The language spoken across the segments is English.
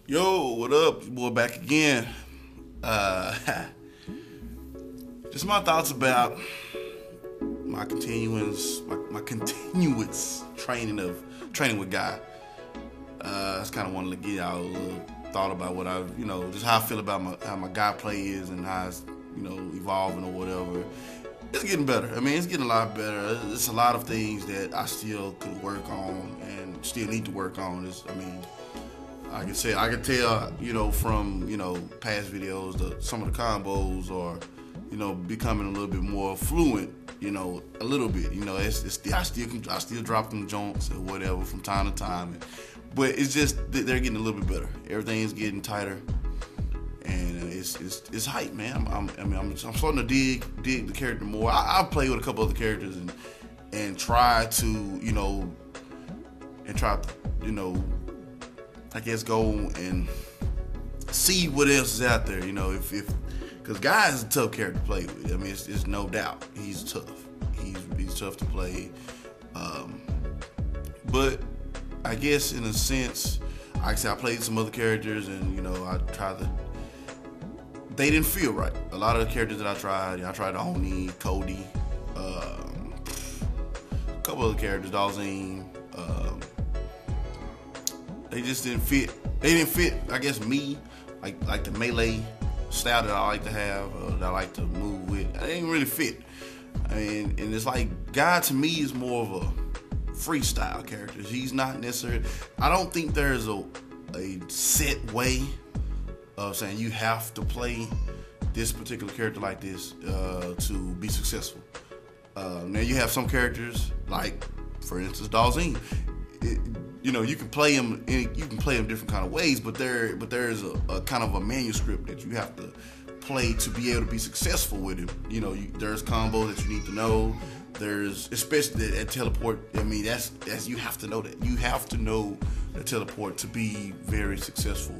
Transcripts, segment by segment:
Yo, what up? Your boy back again. Uh, just my thoughts about my continuous training with God. I just kind of wanted to get out a little thought about what just how I feel about how my God play is and how it's, evolving or whatever. It's getting better. I mean, it's getting a lot better. There's a lot of things that I still could work on and still need to work on. I can tell, from, past videos, some of the combos are, becoming a little bit more fluent, a little bit. I still drop them joints or whatever from time to time. But it's just, they're getting a little bit better. Everything's getting tighter. And it's hype, man. I'm starting to dig the character more. I play with a couple other characters and try to, I guess go and see what else is out there, because Guy is a tough character to play with. I mean, it's no doubt he's tough. He's tough to play, but I guess in a sense, like I said, I played some other characters, and they didn't feel right. A lot of the characters that I tried Oni, Cody, a couple other characters, Dalzine. They just didn't fit. They didn't fit, I guess, me, like the melee style that I like to have, that I like to move with. They didn't really fit. I mean, and it's like, God to me is more of a freestyle character. He's not necessarily, I don't think there's a set way of saying you have to play this particular character like this to be successful. Now you have some characters, like, for instance, Dalzine. You can play him. You can play him different kind of ways, but there's a kind of a manuscript that you have to play to be able to be successful with him. There's combos that you need to know. There's, especially that teleport. I mean, that's you have to know that. You have to know the teleport to be very successful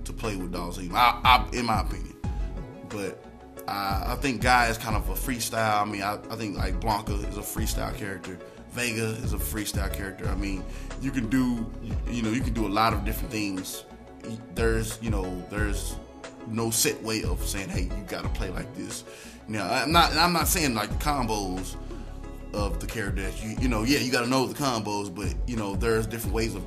to play with Dalzine. In my opinion, but I think Guy is kind of a freestyle. I mean, I think like Blanca is a freestyle character. Vega is a freestyle character. I mean, you can do a lot of different things. There's no set way of saying, hey, you gotta play like this. Now, I'm not saying like the combos of the character that you gotta know the combos, but there's different ways of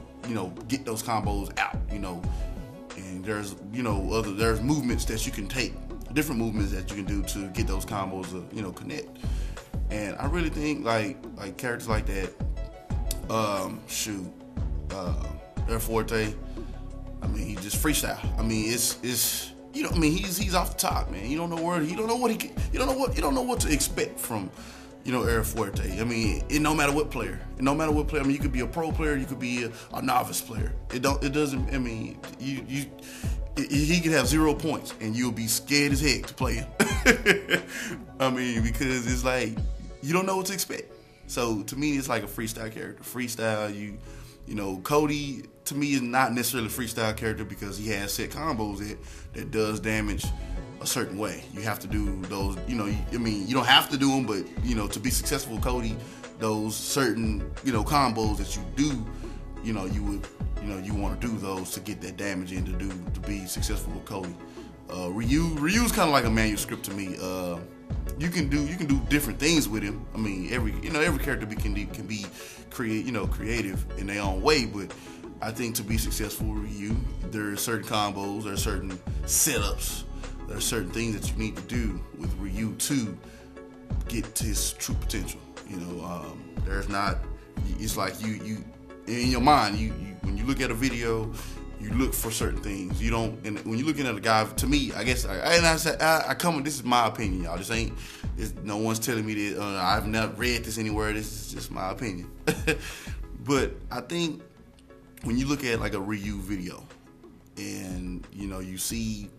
get those combos out. And there's there's movements that you can take, different movements that you can do to get those combos to connect. And I really think like characters like that, Air Forte. I mean, he just freestyle. I mean, it's he's off the top, man. You don't know what to expect from Air Forte. I mean, no matter what player. I mean, you could be a pro player, you could be a novice player. It doesn't. I mean, he could have 0 points and you'll be scared as heck to play him. I mean, because it's like you don't know what to expect. So to me, it's like a freestyle character. Freestyle, Cody to me is not necessarily a freestyle character because he has set combos that does damage a certain way. You have to do those. You don't have to do them, but to be successful with Cody, those certain combos that you do, you want to do those to get that damage in to be successful with Cody. Ryu's kind of like a manuscript to me. You can do different things with him. I mean, every character can be creative in their own way, but I think to be successful with Ryu, there are certain combos, there are certain setups, there are certain things that you need to do with Ryu to get to his true potential. There's not. It's like you in your mind. When you look at a video, you look for certain things. You don't. And when you're looking at a guy, to me, I guess, I come. This is my opinion, y'all. No one's telling me that. I've never read this anywhere. This is just my opinion. But I think when you look at like a Ryu video, and you see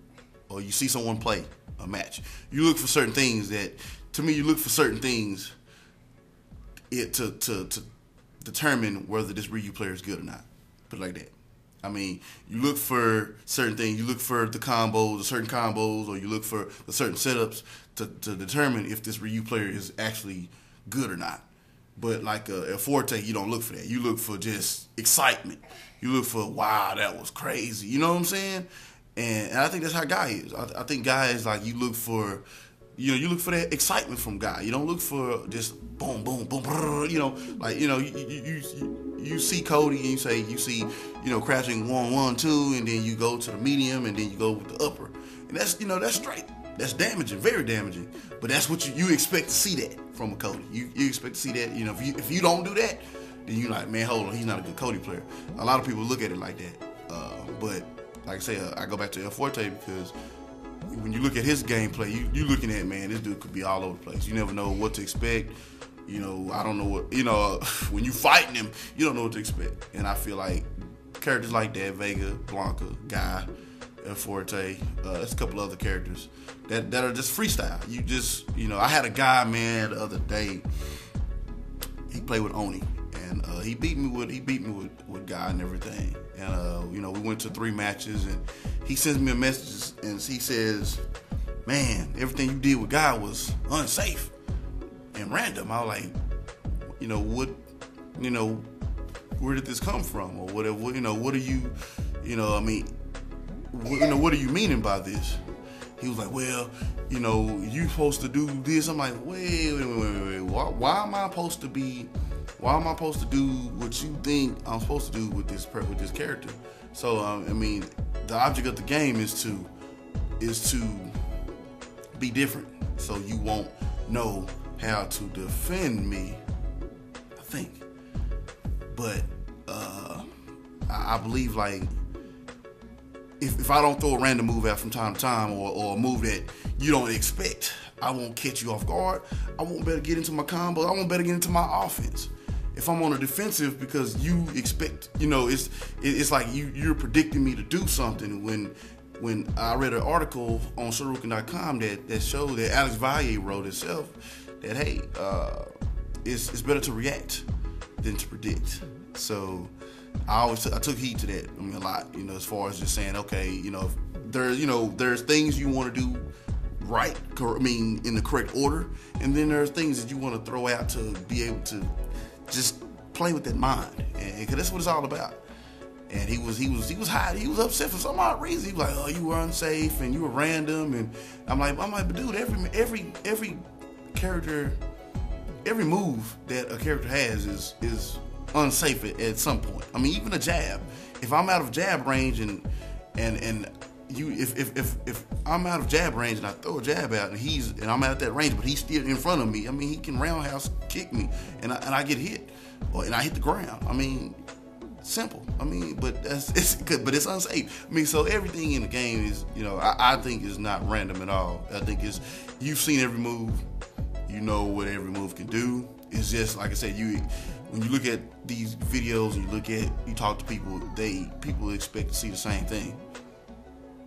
someone play a match, you look for certain things that, to me, to determine whether this Ryu player is good or not. Put it like that. I mean, you look for certain things. You look for the certain combos, or you look for the certain setups to determine if this Ryu player is actually good or not. But like a Forte, you don't look for that. You look for just excitement. You look for, wow, that was crazy. You know what I'm saying? And I think that's how Guy is. I think Guy is like, you look for, you look for that excitement from Guy. You don't look for just boom, boom, boom, brrr, like, you see Cody and you see, crouching 1, 1, 2, and then you go to the medium and then you go with the upper. And that's, that's straight. That's damaging, very damaging. But that's what you expect to see that from a Cody. You expect to see that, if you don't do that, then you're like, man, hold on, he's not a good Cody player. A lot of people look at it like that. But like I say, I go back to El Forte because when you look at his gameplay, you looking at, man, this dude could be all over the place. You never know what to expect. I don't know what, when you fighting him, you don't know what to expect. And I feel like characters like that, Vega, Blanca, Guy, El Forte, there's a couple other characters that are just freestyle. You just, I had a guy, man, the other day, he played with Oni, and he beat me with Guy and everything. And, we went to 3 matches, and he sends me a message, and he says, man, everything you did with Guy was unsafe and random. I was like, where did this come from? Or whatever, what are you, what are you meaning by this? He was like, well, you supposed to do this. I'm like, wait. Why am I supposed to do what you think I'm supposed to do with this character? So, the object of the game is to be different. So you won't know how to defend me, I think. But I believe, like, if I don't throw a random move out from time to time, or a move that you don't expect, I won't catch you off guard. I won't better get into my combo. I won't better get into my offense. If I'm on a defensive because you expect, it's like you're predicting me to do something. When I read an article on Shuriken.com that showed that Alex Valle wrote himself that, hey, it's better to react than to predict. So I took heed to that. A lot. As far as just saying, okay, there's things you want to do right. In the correct order, and then there's things that you want to throw out to be able to just play with that mind, and because that's what it's all about. And he was hot. He was upset for some odd reason. He was like, oh, you were unsafe and you were random. And I'm like, but dude, every character, every move that a character has is unsafe at some point. Even a jab. If I'm out of jab range and if I'm out of jab range and I throw a jab out and I'm out that range, but he's still in front of me, he can roundhouse kick me and I get hit, and I hit the ground. Simple. But it's unsafe. So everything in the game is, I think is not random at all. I think you've seen every move, what every move can do. It's just like I said, when you look at these videos and you talk to people, people expect to see the same thing.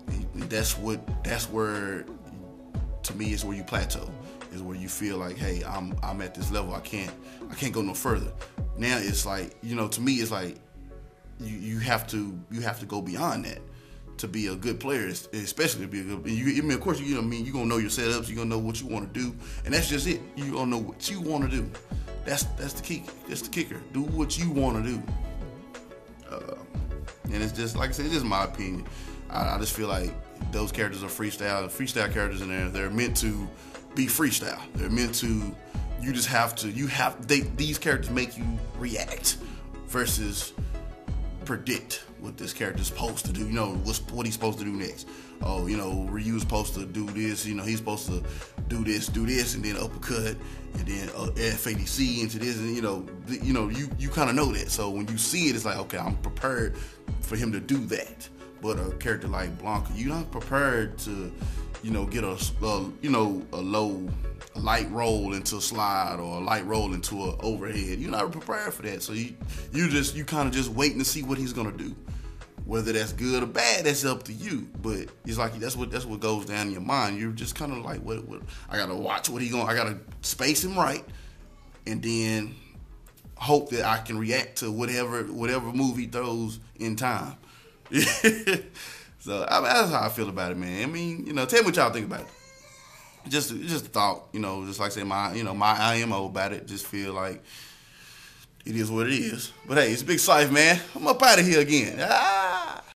And that's where, to me, is where you plateau. Is where you feel like, hey, I'm at this level. I can't go no further. Now it's like, to me, it's like you have to go beyond that to be a good player, especially to be a good. Of course, you're gonna know your setups. You're gonna know what you want to do, and that's just it. You gonna know what you want to do. That's the key. That's the kicker. Do what you want to do. And it's just, like I said, it's just my opinion. I just feel like those characters are freestyle characters in there. They're meant to be freestyle. They're meant to. These characters make you react versus predict what this character's supposed to do. What he's supposed to do next. Oh, Ryu's supposed to do this. He's supposed to do this, and then uppercut, and then FADC into this, and you kind of know that. So when you see it, it's like, okay, I'm prepared for him to do that. But a character like Blanca, you're not prepared to, get a light roll into a slide or a light roll into an overhead. You're not prepared for that. So you kind of just waiting to see what he's gonna do. Whether that's good or bad, that's up to you. But it's like that's what goes down in your mind. You're just kind of like, what? I gotta watch what I gotta space him right, and then hope that I can react to whatever move he throws in time. So that's how I feel about it, man. Tell me what y'all think about it. Just a thought, just like I say, my IMO about it. Just feel like, It is what it is. But hey, it's Big Syph, man. I'm up out of here again. Ah!